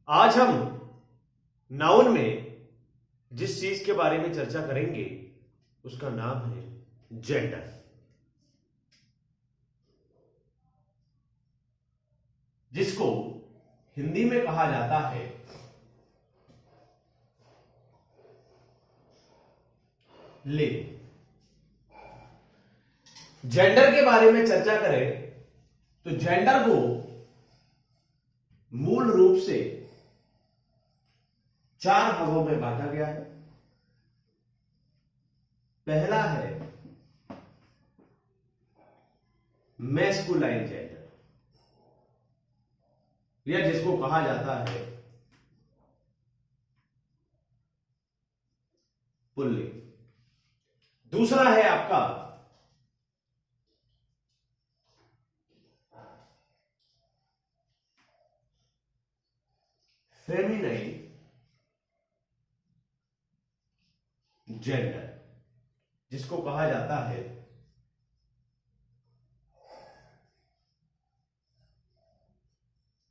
आज हम नाउन में जिस चीज के बारे में चर्चा करेंगे उसका नाम है जेंडर। जिसको हिंदी में कहा जाता है लिंग। जेंडर के बारे में चर्चा करें तो जेंडर को मूल रूप से 4 भागों में बांटा गया है। पहला है मैस्कुलाइन जेंडर, या जिसको कहा जाता है पुल्लिंग। दूसरा है आपका फेमिनाइन जेंडर, जिसको कहा जाता है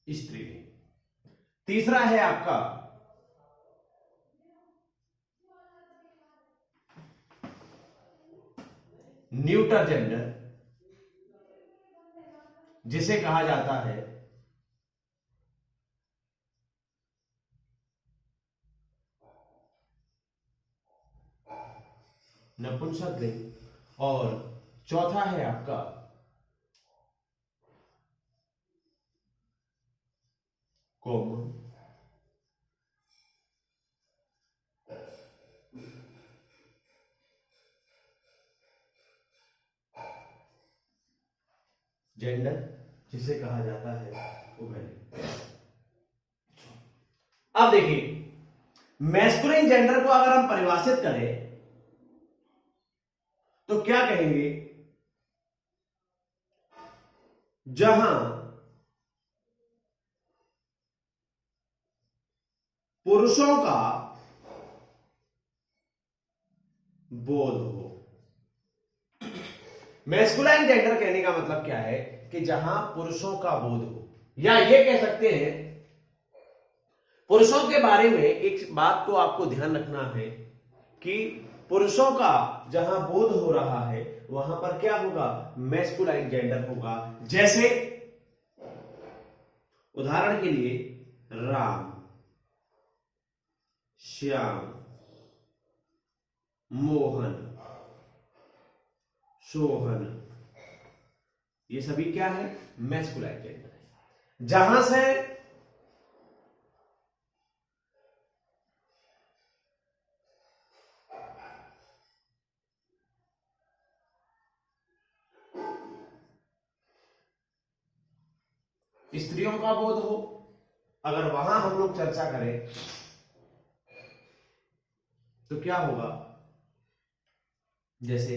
स्त्रीलिंग। तीसरा है आपका न्यूटर जेंडर, जिसे कहा जाता है नपुंसक लिंग। और चौथा है आपका कॉमन जेंडर, जिसे कहा जाता है उभयलिंग। अब देखिए, मैस्कुलिन जेंडर को अगर हम परिभाषित करें तो क्या कहेंगे? जहां पुरुषों का बोध हो। मैस्कुलाइन जेंडर कहने का मतलब क्या है कि जहां पुरुषों का बोध हो, या ये कह सकते हैं पुरुषों के बारे में एक बात को आपको ध्यान रखना है कि पुरुषों का जहां बोध हो रहा है वहां पर क्या होगा? मैस्कुलाइन जेंडर होगा। जैसे उदाहरण के लिए राम, श्याम, मोहन, सोहन, ये सभी क्या है? मैस्कुलाइन जेंडर है। जहां से स्त्रियों का बोध हो, अगर वहां हम लोग चर्चा करें तो क्या होगा? जैसे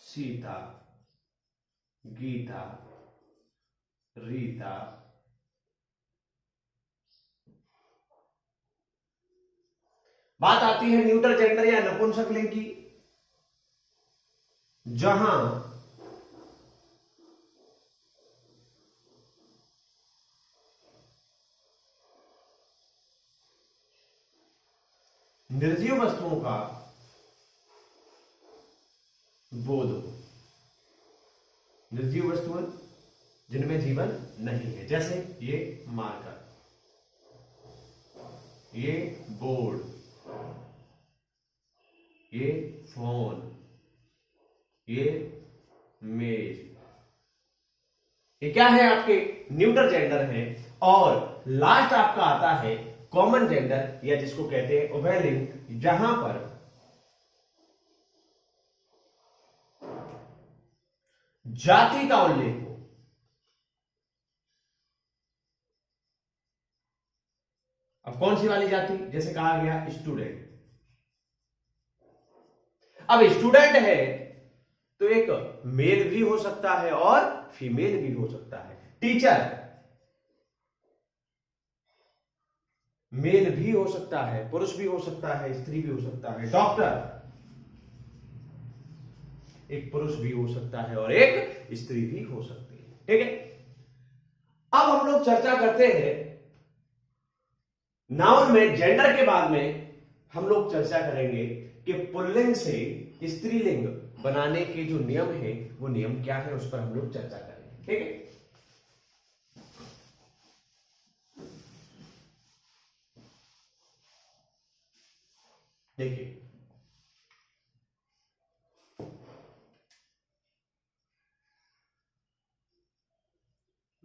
सीता, गीता, रीता, बात आती है न्यूटर जेंडर या नपुंसक लिंग की, जहां निर्जीव वस्तुओं का बोध हो। निर्जीव वस्तुएं जिनमें जीवन नहीं है, जैसे ये मार्कर, ये बोर्ड, ये फोन, ये मेज, ये क्या है? आपके न्यूटर जेंडर है। और लास्ट आपका आता है कॉमन जेंडर, या जिसको कहते हैं उभयलिंग, जहां पर जाति का उल्लेख हो। अब कौन सी वाली जाति? जैसे कहा गया स्टूडेंट। अब स्टूडेंट है तो एक मेल भी हो सकता है और फीमेल भी हो सकता है। टीचर मेल भी हो सकता है, पुरुष भी हो सकता है, स्त्री भी हो सकता है। डॉक्टर एक पुरुष भी हो सकता है और एक स्त्री भी हो सकती है। ठीक है, अब हम लोग चर्चा करते हैं नाउन में जेंडर के बाद में हम लोग चर्चा करेंगे कि पुल्लिंग से स्त्रीलिंग बनाने के जो नियम है वो नियम क्या है, उस पर हम लोग चर्चा करेंगे। ठीक है, देखिए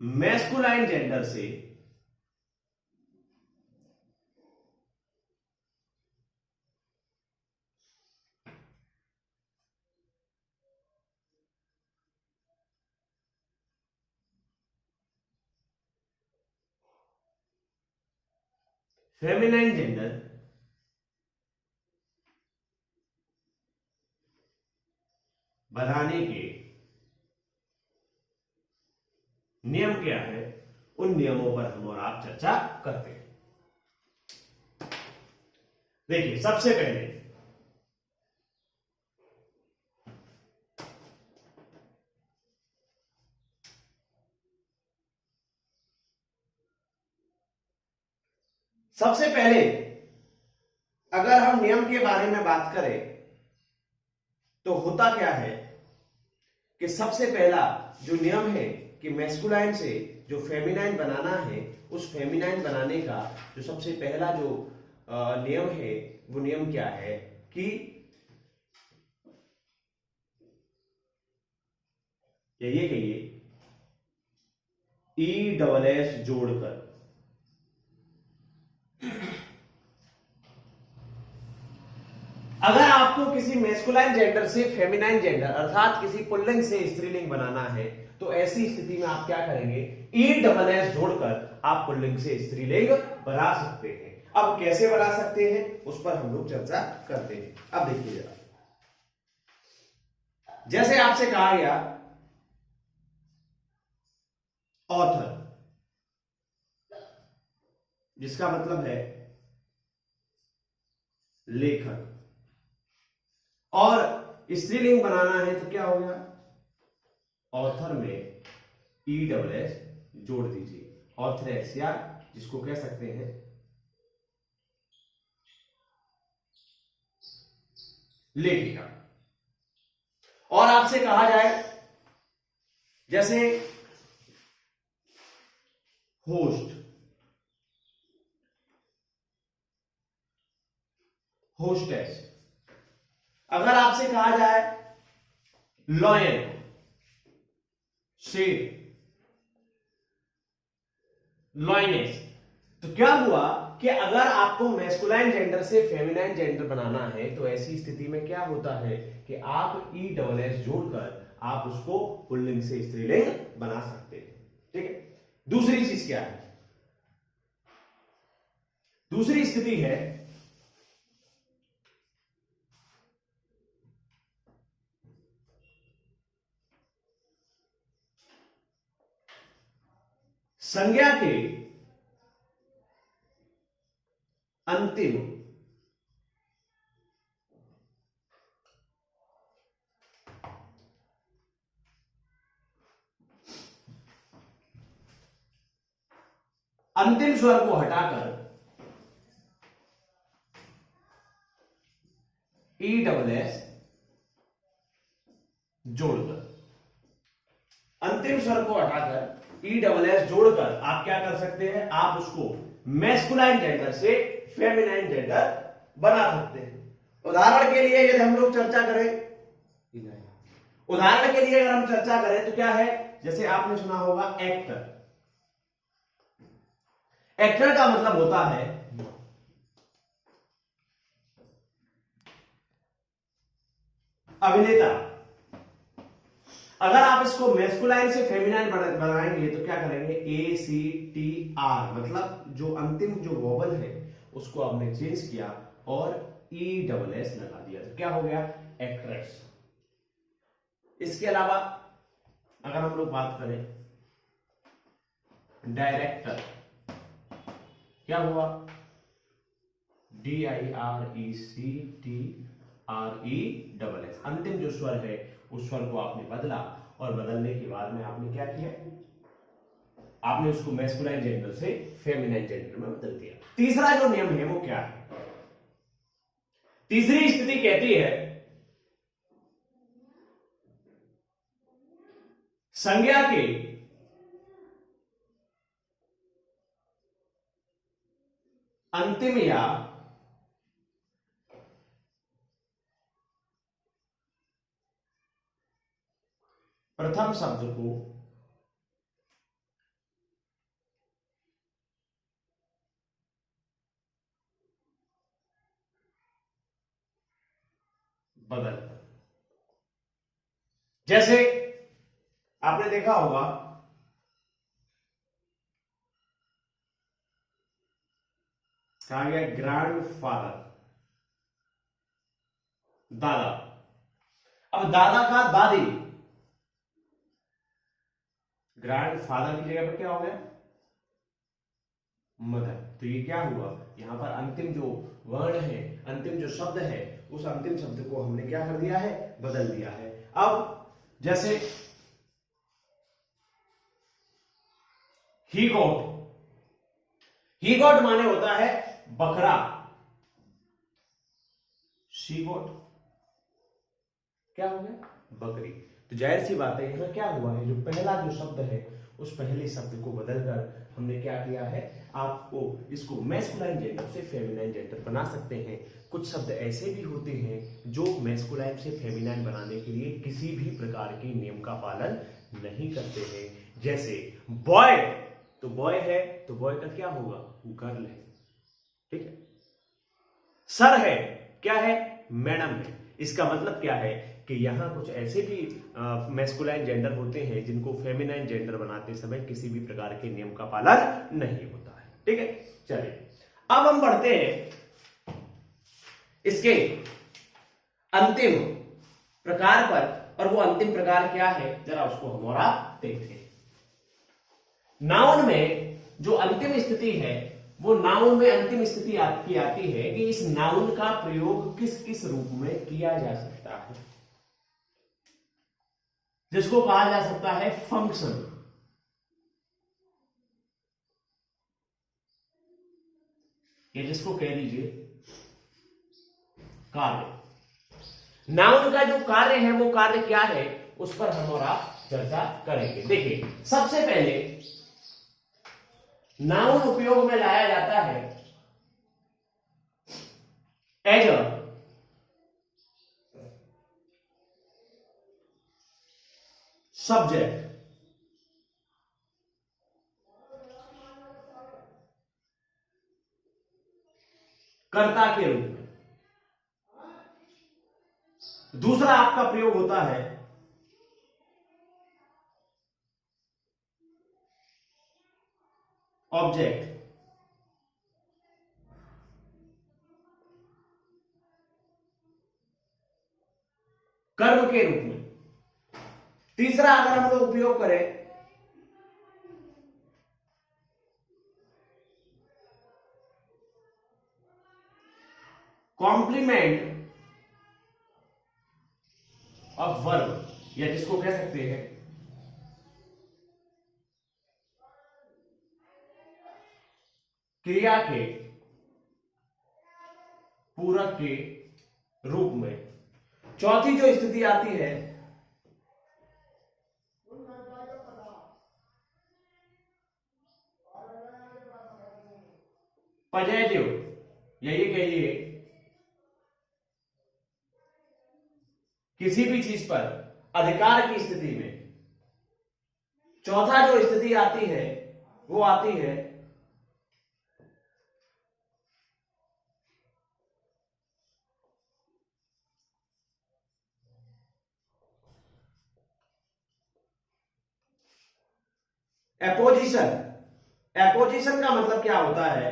मैस्कुलाइन जेंडर से फेमिनाइन जेंडर बनाने के नियम क्या है, उन नियमों पर हम और आप चर्चा करते हैं। देखिए सबसे पहले अगर हम नियम के बारे में बात करें तो होता क्या है कि सबसे पहला जो नियम है कि मैस्कुलाइन से जो फेमिनाइन बनाना है, उस फेमिनाइन बनाने का जो सबसे पहला जो नियम है वो नियम क्या है कि ये कहिए ESS जोड़कर अगर आपको किसी मैस्कुलाइन जेंडर से फेमिनाइन जेंडर अर्थात किसी पुल्लिंग से स्त्रीलिंग बनाना है तो ऐसी स्थिति में आप क्या करेंगे, ESS जोड़कर आप पुल्लिंग से स्त्रीलिंग बना सकते हैं। अब कैसे बना सकते हैं उस पर हम लोग चर्चा करते हैं। अब देखिए जरा, जैसे आपसे कहा गया ऑथर, जिसका मतलब है लेखक, और स्त्रीलिंग बनाना है तो क्या हो गया, ऑथर में ESS जोड़ दीजिए, ऑथरेस, या जिसको कह सकते हैं लेखिका। और आपसे कहा जाए जैसे होस्ट, होस्टेस, अगर आपसे कहा जाए लॉयन, शेर, लॉयनेस, तो क्या हुआ कि अगर आपको मैस्कुलाइन जेंडर से फेमिनाइन जेंडर बनाना है तो ऐसी स्थिति में क्या होता है कि आप ESS जोड़कर आप उसको पुल्लिंग से स्त्रीलिंग बना सकते हैं। ठीक है, दूसरी चीज क्या है, दूसरी स्थिति है संज्ञा के अंतिम स्वर को हटाकर ESS जोड़कर, अंतिम स्वर को हटाकर ESS जोड़कर आप क्या कर सकते हैं, आप उसको मैस्कुलाइन जेंडर से फेमिनाइन जेंडर बना सकते हैं। उदाहरण के लिए यदि हम लोग चर्चा करें, उदाहरण के लिए अगर हम चर्चा करें तो क्या है, जैसे आपने सुना होगा एक्टर, एक्टर का मतलब होता है अभिनेता। अगर आप इसको मैस्कुलाइन से फेमिनाइन बनाएंगे तो क्या करेंगे, ACTR, मतलब जो अंतिम जो वोवल है उसको आपने चेंज किया और ESS लगा दिया तो क्या हो गया, एक्ट्रेस। इसके अलावा अगर हम लोग बात करें डायरेक्टर, क्या हुआ, DIRECTRESS, अंतिम जो स्वर है उस स्वर को आपने बदला और बदलने के बाद में आपने क्या किया, आपने उसको मैस्कुलाइन जेंडर से फेमिनाइन जेंडर में बदल दिया। तीसरा जो नियम है वो क्या है? तीसरी स्थिति कहती है संज्ञा के अंतिम या प्रथम शब्द को बदल। जैसे आपने देखा होगा कहा गया ग्रैंडफादर, दादा। अब दादा का दादी, ग्रैंडफादर की जगह पर क्या हो गया? मदर। तो ये क्या हुआ? यहां पर अंतिम जो वर्ण है, अंतिम जो शब्द है, उस अंतिम शब्द को हमने क्या कर दिया है? बदल दिया है। अब जैसे ही गॉट, ही गॉट माने होता है बकरा, शी गॉट क्या हो गया? बकरी। तो जाहिर सी बात है यहां क्या हुआ है, जो पहला जो शब्द है उस पहले शब्द को बदलकर हमने क्या किया है, आपको इसको मैस्कुलाइन जेंडर से फेमिनाइन जेंडर बना सकते हैं। कुछ शब्द ऐसे भी होते हैं जो मैस्कुलाइन से फेमिनाइन बनाने के लिए किसी भी प्रकार के नियम का पालन नहीं करते हैं। जैसे बॉय, तो बॉय है तो बॉय का क्या होगा? गर्ल है, ठीक है। सर है, क्या है? मैडम है। इसका मतलब क्या है कि यहां कुछ ऐसे भी मैस्कुलाइन जेंडर होते हैं जिनको फेमिनाइन जेंडर बनाते समय किसी भी प्रकार के नियम का पालन नहीं होता है, ठीक है। चलिए अब हम बढ़ते हैं इसके अंतिम प्रकार पर, और वो अंतिम प्रकार क्या है जरा उसको हम और आप देखते हैं। नाउन में जो अंतिम स्थिति है, वो नाउन में अंतिम स्थिति आपकी आती है कि इस नाउन का प्रयोग किस किस रूप में किया जा सकता है, जिसको कहा जा सकता है फंक्शन, या जिसको कह दीजिए कार्य। नाउन का जो कार्य है वो कार्य क्या है, उस पर हम और आप चर्चा करेंगे। देखिए सबसे पहले नाउन उपयोग में लाया जाता है एज अ सब्जेक्ट, कर्ता के रूप में। दूसरा आपका प्रयोग होता है ऑब्जेक्ट, कर्म के रूप में। तीसरा अगर हम लोग उपयोग करें कॉम्प्लीमेंट ऑफ वर्ब, या जिसको कह सकते हैं क्रिया के पूरक के रूप में। चौथी जो स्थिति आती है पॉजिटिव, या ये कहिए किसी भी चीज पर अधिकार की स्थिति में चौथा जो स्थिति आती है वो आती है एपोजिशन। एपोजिशन का मतलब क्या होता है?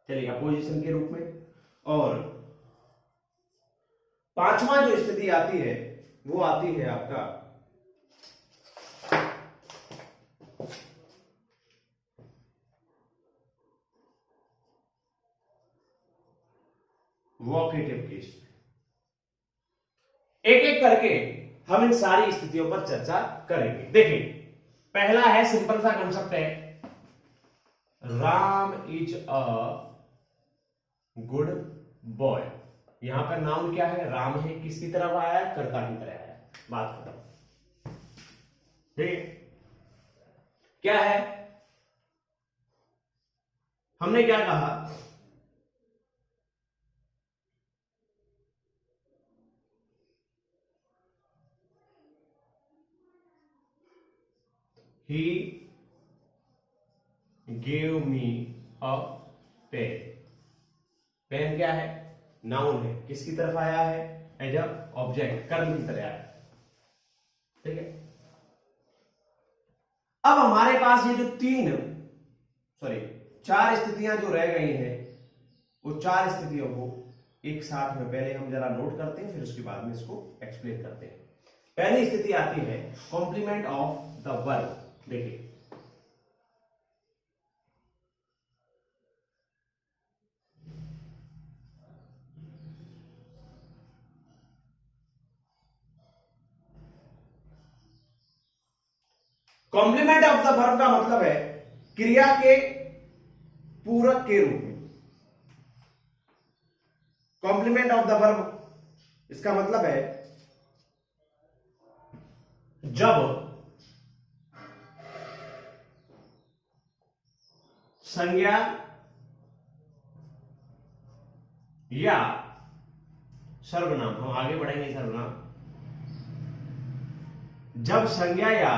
चलिए अपोजिशन के रूप में। और पांचवा जो स्थिति आती है वो आती है आपका वोकेटिव केस। एक एक करके हम इन सारी स्थितियों पर चर्चा करेंगे। देखिए, पहला है, सिंपल सा कंसेप्ट है, Ram is a good boy. यहां पर नाउन क्या है, राम है, किसकी तरफ आया है, कर्ता की तरह आया है, बात खत्म। ठीक है, क्या है, हमने क्या कहा, he gave me a pen. Pen क्या है, नाउन है, किसकी तरफ आया है, एज अ ऑब्जेक्ट, कर्म की तरह आया है। ठीक है, अब हमारे पास ये जो चार स्थितियां जो रह गई हैं, वो चार स्थितियों को एक साथ में पहले हम जरा नोट करते हैं, फिर उसके बाद में इसको एक्सप्लेन करते हैं। पहली स्थिति आती है कॉम्प्लीमेंट ऑफ द वर्ब। देखिए, कॉम्प्लीमेंट ऑफ द वर्ब का मतलब है क्रिया के पूरक के रूप में। कॉम्प्लीमेंट ऑफ द वर्ब, इसका मतलब है जब संज्ञा या सर्वनाम, हम आगे बढ़ेंगे, सर्वनाम, जब संज्ञा या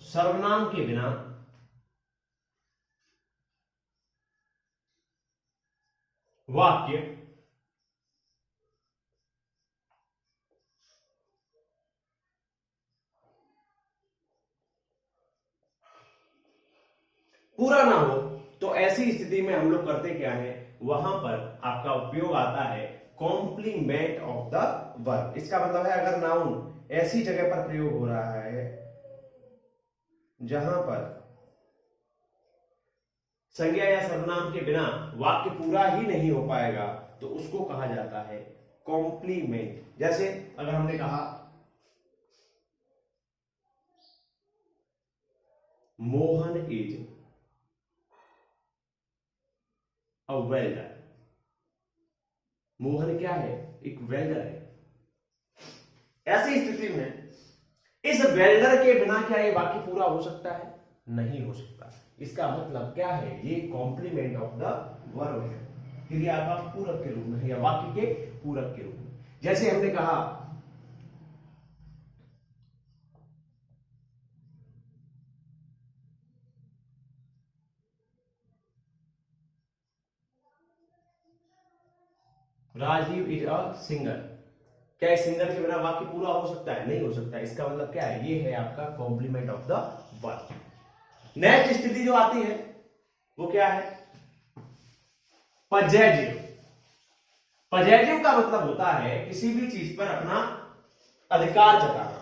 सर्वनाम के बिना वाक्य पूरा ना हो, तो ऐसी स्थिति में हम लोग करते क्या है, वहां पर आपका उपयोग आता है कॉम्प्लीमेंट ऑफ द वर्ब। इसका मतलब है अगर नाउन ऐसी जगह पर प्रयोग हो रहा है जहां पर संज्ञा या सर्वनाम के बिना वाक्य पूरा ही नहीं हो पाएगा, तो उसको कहा जाता है कॉम्प्लीमेंट। जैसे अगर हमने कहा Mohan is a welder. Mohan क्या है, एक वेल्डर है। ऐसी स्थिति में इस वेल्डर के बिना क्या ये वाक्य पूरा हो सकता है, नहीं हो सकता। इसका मतलब क्या है, ये कॉम्प्लीमेंट ऑफ द वर्ब है, क्रिया का पूरक के रूप में या वाक्य के पूरक के रूप में। जैसे हमने कहा राजीव इज अ सिंगर। क्या सिंगर के बिना वाक्य पूरा हो सकता है, नहीं हो सकता। इसका मतलब क्या है, ये है आपका complement of the verb. Next स्थिति जो आती है वो क्या है, पजेटिव। पजेटिव का मतलब होता है किसी भी चीज पर अपना अधिकार जताना।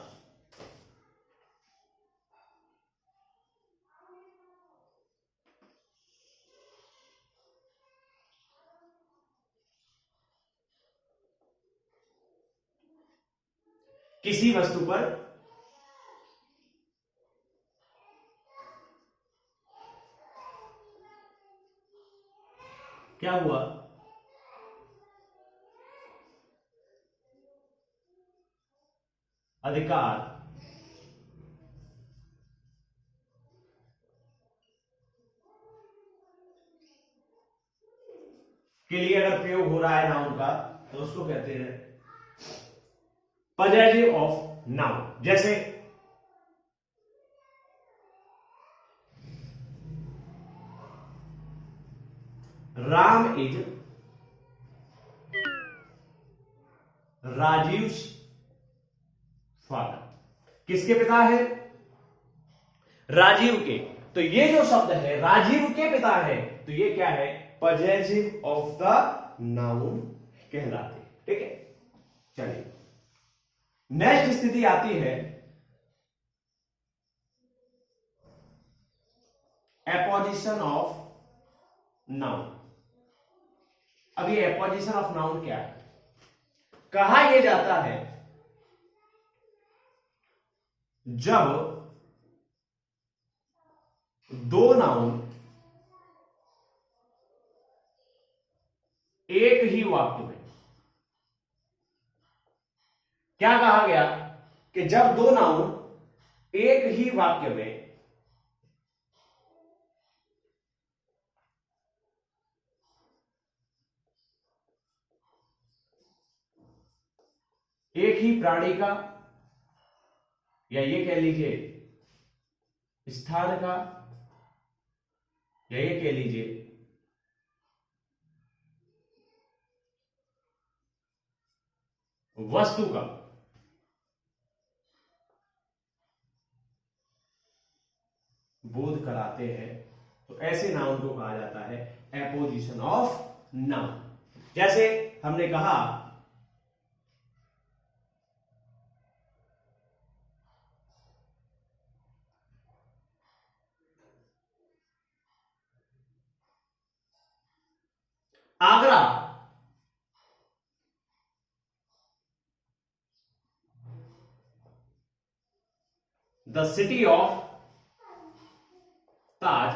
किसी वस्तु पर क्या हुआ, अधिकार के लिए अगर प्रयोग हो रहा है नाउन का, तो उसको कहते हैं पजेटिव ऑफ नाउन। जैसे राम इज राजीव फादर। किसके पिता है, राजीव के। तो ये जो शब्द है राजीव के पिता है, तो ये क्या है, पजेटिव ऑफ द नाउन कहलाते। ठीक है, चलिए नेक्स्ट स्थिति आती है एपोजिशन ऑफ नाउन। अब ये एपोजिशन ऑफ नाउन क्या है? कहा यह जाता है जब दो नाउन एक ही वाक्य में, क्या कहा गया कि जब दो नाउन एक ही वाक्य में एक ही प्राणी का, या ये कह लीजिए स्थान का, या ये कह लीजिए वस्तु का बोध कराते हैं, तो ऐसे नाउन को कहा जाता है एपोजिशन ऑफ नाउन। जैसे हमने कहा Agra, the city of Taj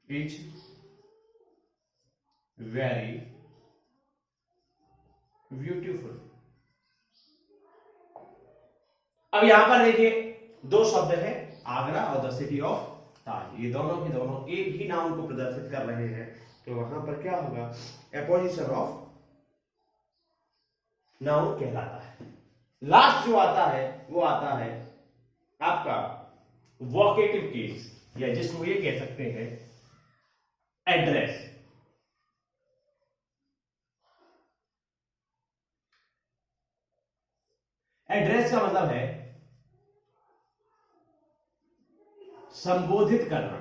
is very beautiful. अब यहां पर देखिए दो शब्द है, आगरा और द सिटी ऑफ ताज, ये दोनों के दोनों एक ही नाउन को प्रदर्शित कर रहे हैं, तो वहां पर क्या होगा? एपोजिशन ऑफ नाउन कहलाता है। लास्ट जो आता है वो आता है आपका वोकेटिव केस, या जिसको ये कह सकते हैं एड्रेस। एड्रेस का मतलब है संबोधित करना।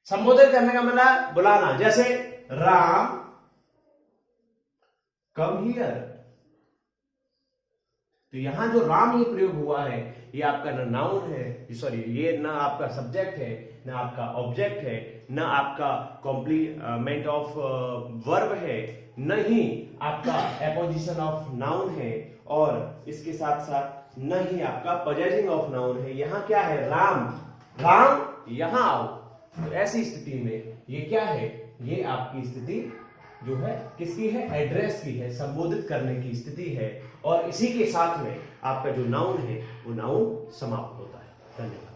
संबोधित करने का मतलब बुलाना, जैसे राम कम हियर, तो यहां जो राम ये प्रयोग हुआ है, ये आपका ना नाउन है, सॉरी ये ना आपका सब्जेक्ट है, ना आपका ऑब्जेक्ट है, ना आपका कॉम्प्लीमेंट ऑफ वर्ब है, न ही आपका एपोजिशन ऑफ नाउन है, और इसके साथ साथ न ही आपका पजेसिंग ऑफ नाउन है। यहां क्या है? राम, राम यहां आओ। तो ऐसी स्थिति में ये क्या है? ये आपकी स्थिति जो है किसकी है? एड्रेस की है, संबोधित करने की स्थिति है, और इसी के साथ में आपका जो नाउन है वो नाउन समाप्त होता है। धन्यवाद।